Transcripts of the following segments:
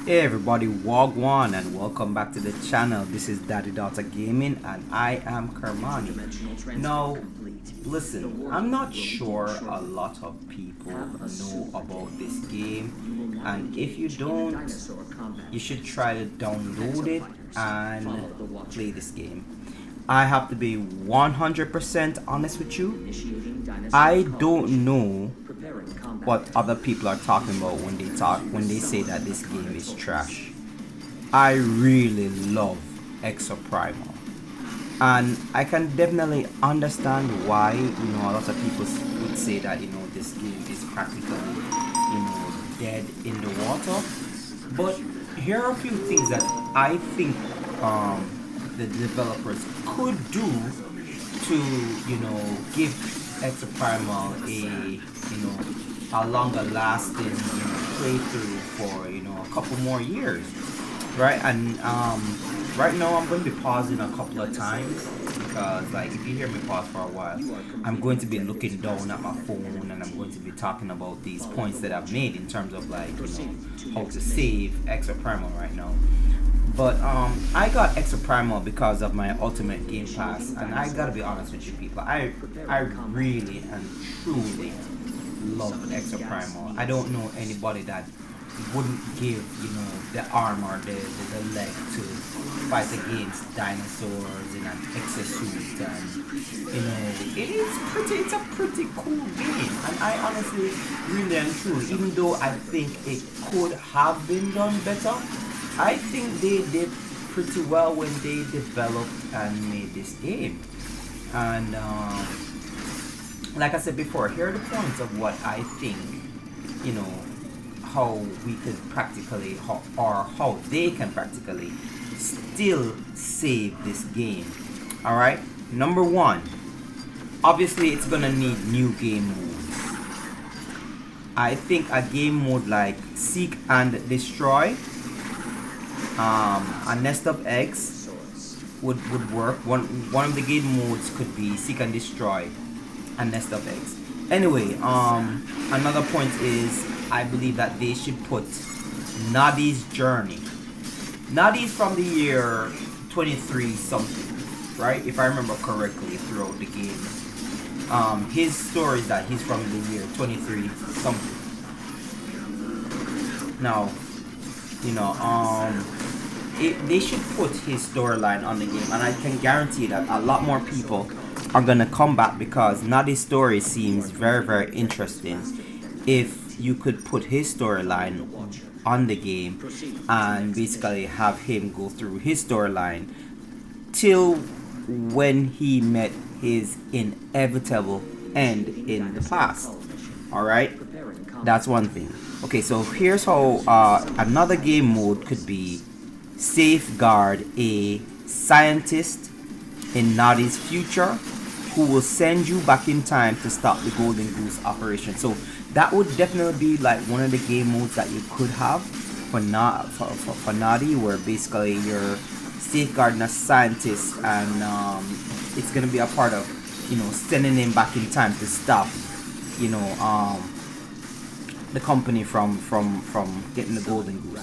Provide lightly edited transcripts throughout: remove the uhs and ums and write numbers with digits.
Hey everybody, Wagwan and welcome back to the channel. This is Daddy Daughter Gaming and I am Kermani. Now, listen, I'm not sure a lot of people know about this game, and if you don't, you should try to download it and play this game. I have to be 100% honest with you. I don't know what other people are talking about when they say that this game is trash. I really love Exoprimal, and I can definitely understand why a lot of people would say that this game is practically dead in the water. But here are a few things that I think the developers could do to give Exoprimal a longer lasting playthrough for a couple more years, right? And right now I'm going to be pausing a couple of times because, like, if you hear me pause for a while, I'm going to be looking down at my phone and I'm going to be talking about these points that I've made in terms of, like, how to save Exoprimal right now. But I got Exoprimal because of my Ultimate Game Pass, and I gotta be honest with you people, I really and truly love Exoprimal. I don't know anybody that wouldn't give the arm or the leg to fight against dinosaurs in an exosuit, and it's a pretty cool game, and I honestly really and truly, even though I think it could have been done better, I think they did pretty well when they developed and made this game. And like I said before, here are the points of what I think, how we could practically, or how they can practically still save this game. Alright, number one, obviously it's gonna need new game modes. I think a game mode like Seek and Destroy, a Nest of Eggs would work. One of the game modes could be Seek and Destroy and Nest of Eggs. Anyway, another point is I believe that they should put Nadi's Journey. Nadi's from the year 23 something, right? If I remember correctly throughout the game. His story is that he's from the year 23 something. Now, they should put his storyline on the game, and I can guarantee that a lot more people are gonna come back because Nadi's story seems very, very interesting. If you could put his storyline on the game and basically have him go through his storyline till when he met his inevitable end in the past. Alright? That's one thing. Okay, so here's how another game mode could be safeguard a scientist in Nadi's future who will send you back in time to stop the Golden Goose operation. So that would definitely be like one of the game modes that you could have for Nadi, where basically you're safeguarding a scientist, and it's gonna be a part of sending him back in time to stop the company from getting the Golden Goose.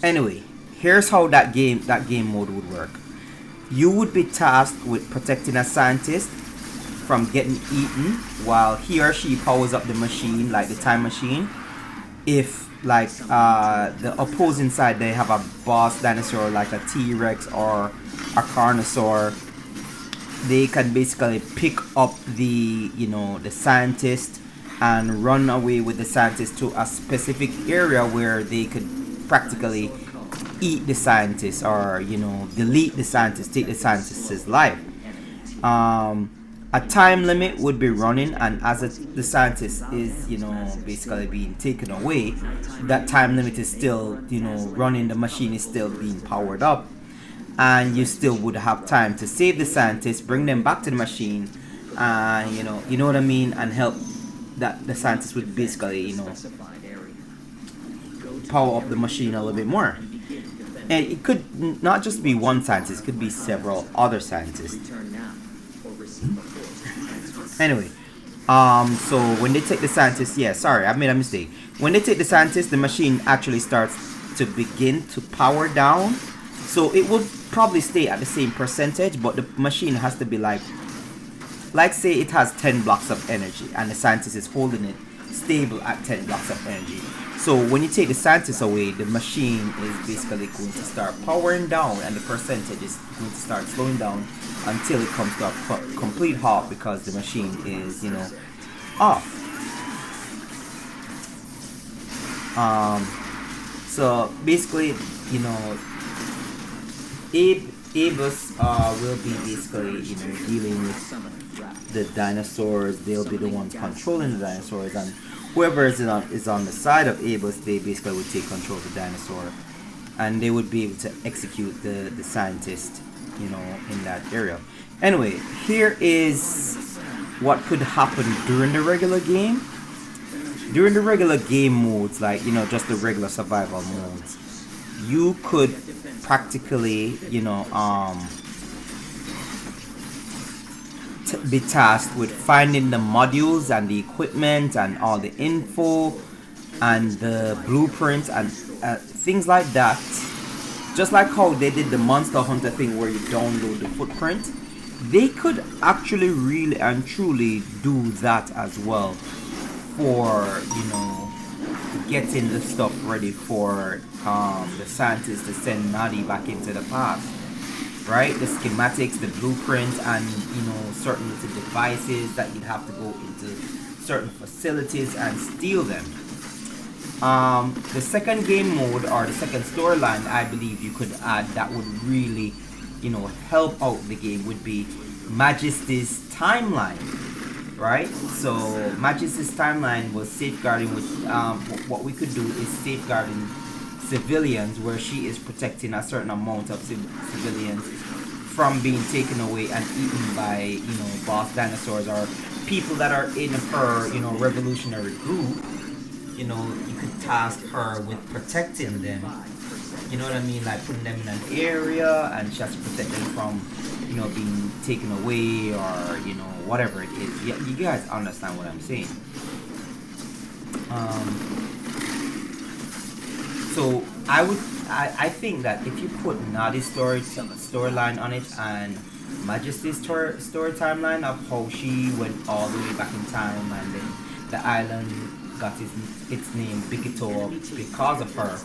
Anyway, here's how that game mode would work. You would be tasked with protecting a scientist from getting eaten while he or she powers up the machine, like the time machine. If, like, the opposing side, they have a boss dinosaur like a T-Rex or a Carnosaur, they can basically pick up the scientist and run away with the scientist to a specific area where they could practically eat the scientist, or delete the scientist, take the scientist's life. A time limit would be running, and as the scientist is basically being taken away, that time limit is still running, the machine is still being powered up, and you still would have time to save the scientists, bring them back to the machine, and you know what I mean, and help that the scientists would basically power up the machine a little bit more. And it could not just be one scientist, it could be several other scientists. Anyway, so when they take the scientist, yeah, sorry, I made a mistake. When they take the scientist, the machine actually starts to begin to power down. So it will probably stay at the same percentage, but the machine has to be like say it has 10 blocks of energy and the scientist is holding it stable at 10 blocks of energy. So when you take the scientist away, the machine is basically going to start powering down and the percentage is going to start slowing down until it comes to a complete halt because the machine is, you know, off. So basically, you know, Abus will be basically, you know, dealing with the dinosaurs. They'll be the ones controlling the dinosaurs, and whoever is on the side of Abus, they basically would take control of the dinosaur, and they would be able to execute the scientist, you know, in that area. Anyway, here is what could happen during the regular game. During the regular game modes, like, you know, just the regular survival modes, you could practically, you know, be tasked with finding the modules and the equipment and all the info and the blueprints and things like that. Just like how they did the Monster Hunter thing where you download the footprint, they could actually really and truly do that as well for, you know, getting the stuff ready for the scientists to send Nadi back into the past, right? The schematics, the blueprints, and, you know, certain little devices that you'd have to go into certain facilities and steal them. The second game mode or the second storyline I believe you could add that would really, you know, help out the game would be Majesty's Timeline, right? So Majesty's Timeline was safeguarding with what we could do is safeguarding civilians, where she is protecting a certain amount of civilians from being taken away and eaten by, you know, boss dinosaurs or people that are in her, you know, revolutionary group. You know, you could task her with protecting them. You know what I mean? Like putting them in an area and she has to protect them from, you know, being taken away or, you know, whatever it is. Yeah, you guys understand what I'm saying. So I think that if you put Nadi's storyline on it and Majesty's story timeline of how she went all the way back in time and then the island got its name Bikito because of her.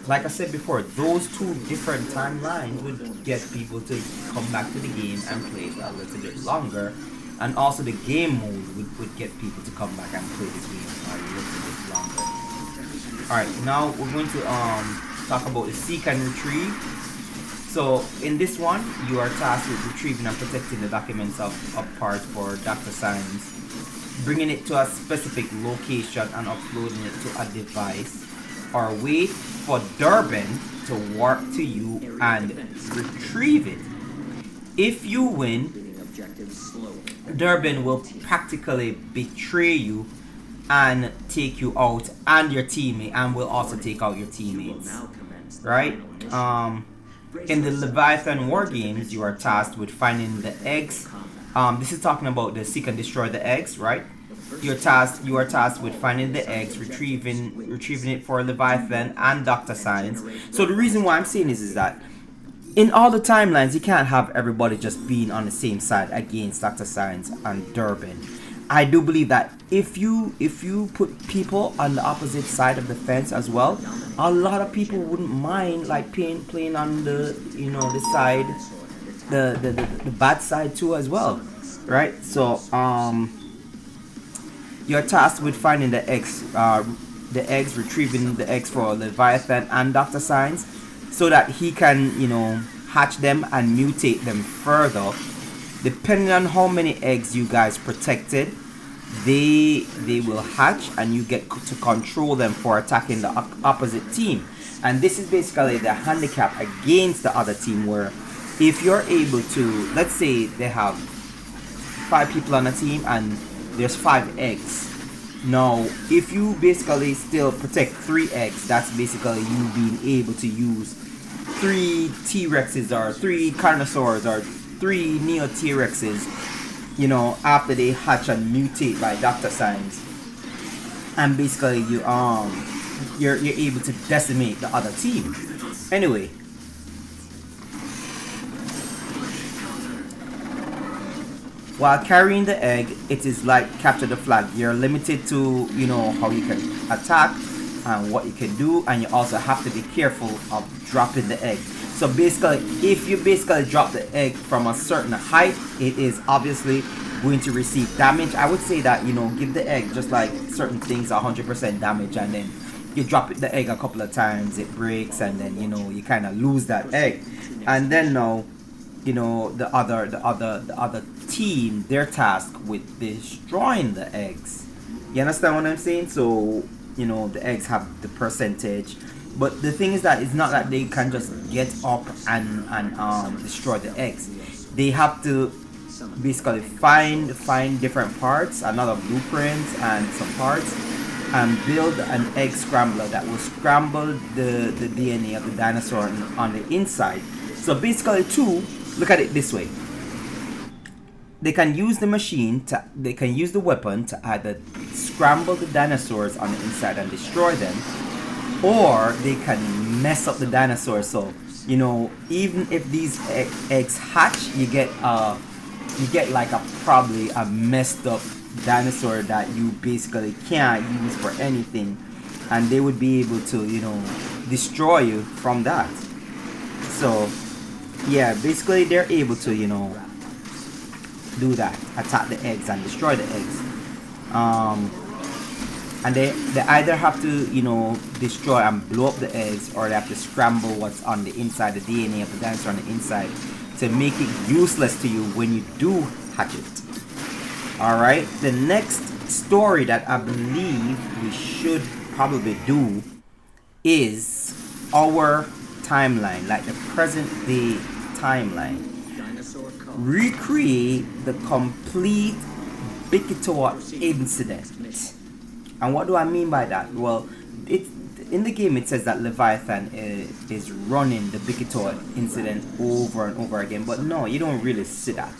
Like I said before, those two different timelines would get people to come back to the game and play it a little bit longer, and also the game mode would get people to come back and play the game a little bit longer. Alright, now we're going to talk about the seek and retrieve. So in this one, you are tasked with retrieving and protecting the documents of parts for Dr. Science, bringing it to a specific location and uploading it to a device, or wait for Durban to warp to you and retrieve it. If you win, Durban will practically betray you and take you out and your teammate, and will also take out your teammates, right? In the Leviathan War games, you are tasked with finding the eggs. This is talking about the seek and destroy the eggs, right? You are tasked with finding the eggs, retrieving it for Leviathan and Dr. Science. So the reason why I'm saying this is that in all the timelines, you can't have everybody just being on the same side against Dr. Science and Durban. I do believe that if you put people on the opposite side of the fence as well, a lot of people wouldn't mind like playing on the, you know, the side, the bad side too as well, right? So you're tasked with finding the eggs, retrieving the eggs for Leviathan and Dr. Science, so that he can, you know, hatch them and mutate them further. Depending on how many eggs you guys protected, they will hatch and you get to control them for attacking the opposite team. And this is basically the handicap against the other team, where if you're able to, let's say they have 5 people on a team and there's 5 eggs. Now, if you basically still protect 3 eggs, that's basically you being able to use 3 T-Rexes or 3 Carnosaurs or 3 Neo T-Rexes, you know, after they hatch and mutate by Dr. Science. And basically you you're able to decimate the other team. Anyway, while carrying the egg, it is like capture the flag. You're limited to, you know, how you can attack and what you can do, and you also have to be careful of dropping the egg. So basically, if you basically drop the egg from a certain height, it is obviously going to receive damage. I would say that, you know, give the egg just like certain things 100% damage, and then you drop the egg a couple of times, it breaks, and then, you know, you kind of lose that egg. And then now, you know, the other team, their task with destroying the eggs. You understand what I'm saying? So, you know, the eggs have the percentage, but the thing is that it's not that they can just get up and destroy the eggs. They have to basically find different parts, another blueprint and some parts, and build an egg scrambler that will scramble the DNA of the dinosaur on the inside. So basically, look at it this way. They can use the they can use the weapon to either scramble the dinosaurs on the inside and destroy them, or they can mess up the dinosaurs. So, you know, even if these eggs hatch, you get like probably a messed up dinosaur that you basically can't use for anything, and they would be able to, you know, destroy you from that. So yeah, basically they're able to, you know, do that, attack the eggs and destroy the eggs. And they either have to, you know, destroy and blow up the eggs, or they have to scramble what's on the inside, the DNA of the dinosaur on the inside, to make it useless to you when you do hatch it. Alright, the next story that I believe we should probably do is our timeline, like the present day timeline. Recreate the complete Bikitor incident. And what do I mean by that? Well, in the game it says that Leviathan is running the Bikitor incident over and over again, but no, you don't really see that.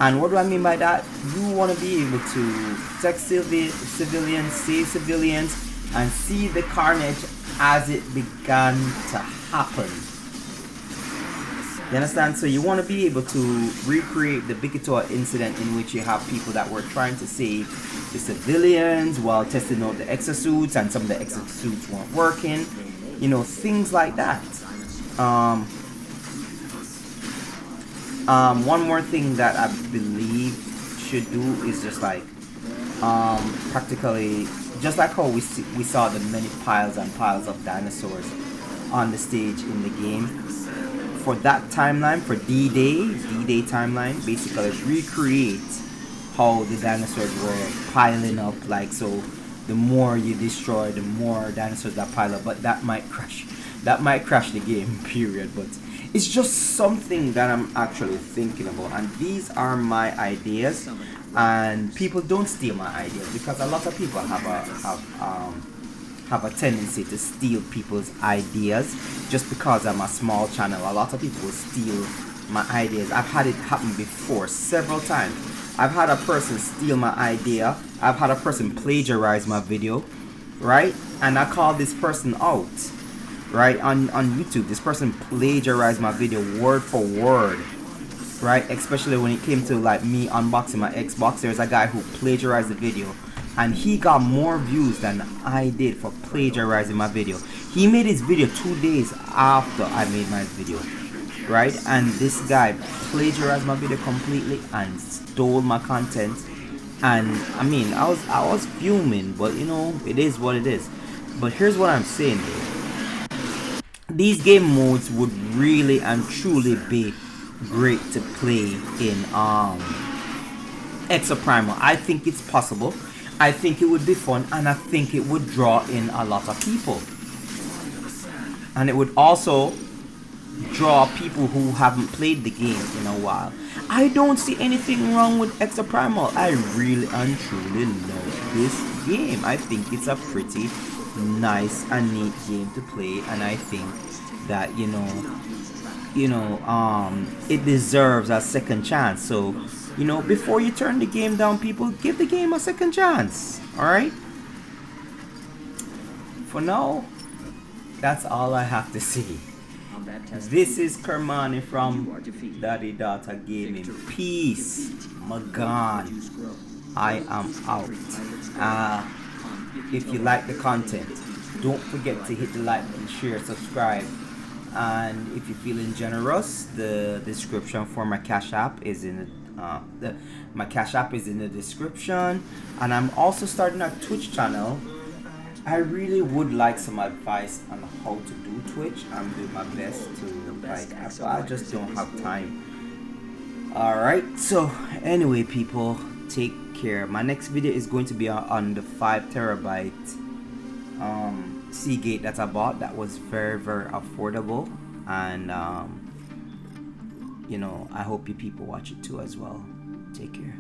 And what do I mean by that? You want to be able to protect civilians, save civilians, and see the carnage as it began to happen. You understand? So you want to be able to recreate the Bikitor incident, in which you have people that were trying to save the civilians while testing out the exosuits, and some of the exosuits weren't working. You know, things like that. One more thing that I believe should do is just like practically, just like how we saw the many piles and piles of dinosaurs on the stage in the game. For that timeline, for D-Day timeline, basically recreate how the dinosaurs were piling up. Like, so the more you destroy, the more dinosaurs that pile up. But that might crash the game, period. But it's just something that I'm actually thinking about, and these are my ideas. And people don't steal my ideas, because a lot of people have a tendency to steal people's ideas. Just because I'm a small channel, a lot of people will steal my ideas. I've had it happen before several times. I've had a person steal my idea. I've had a person plagiarize my video, right? And I call this person out, right? On YouTube, this person plagiarized my video word for word, right? Especially when it came to like me unboxing my Xbox. There's a guy who plagiarized the video, and he got more views than I did for plagiarizing my video. He made his video 2 days after I made my video, right? And this guy plagiarized my video completely and stole my content. And I mean, I was fuming, but you know, it is what it is. But here's what I'm saying though. These game modes would really and truly be great to play in Exoprimal. I think it's possible. I think it would be fun, and I think it would draw in a lot of people. And it would also draw people who haven't played the game in a while. I don't see anything wrong with Exoprimal. I really and truly love this game. I think it's a pretty nice and neat game to play, and I think that it deserves a second chance. So, you know, before you turn the game down, people, give the game a second chance. All right. for now, that's all I have to say. This is Kermani from Daddy Daughter Gaming. Peace. Magan. I am out. If you like the content, don't forget to hit the like button, share, subscribe. And if you're feeling generous, the description for my Cash App is in my Cash App is in the description. And I'm also starting a Twitch channel. I really would like some advice on how to do Twitch. I'm doing my best to I just don't have time. Alright, so anyway people, take care. My next video is going to be on the 5TB Seagate that I bought. That was very affordable, and you know, I hope you people watch it too as well. Take care.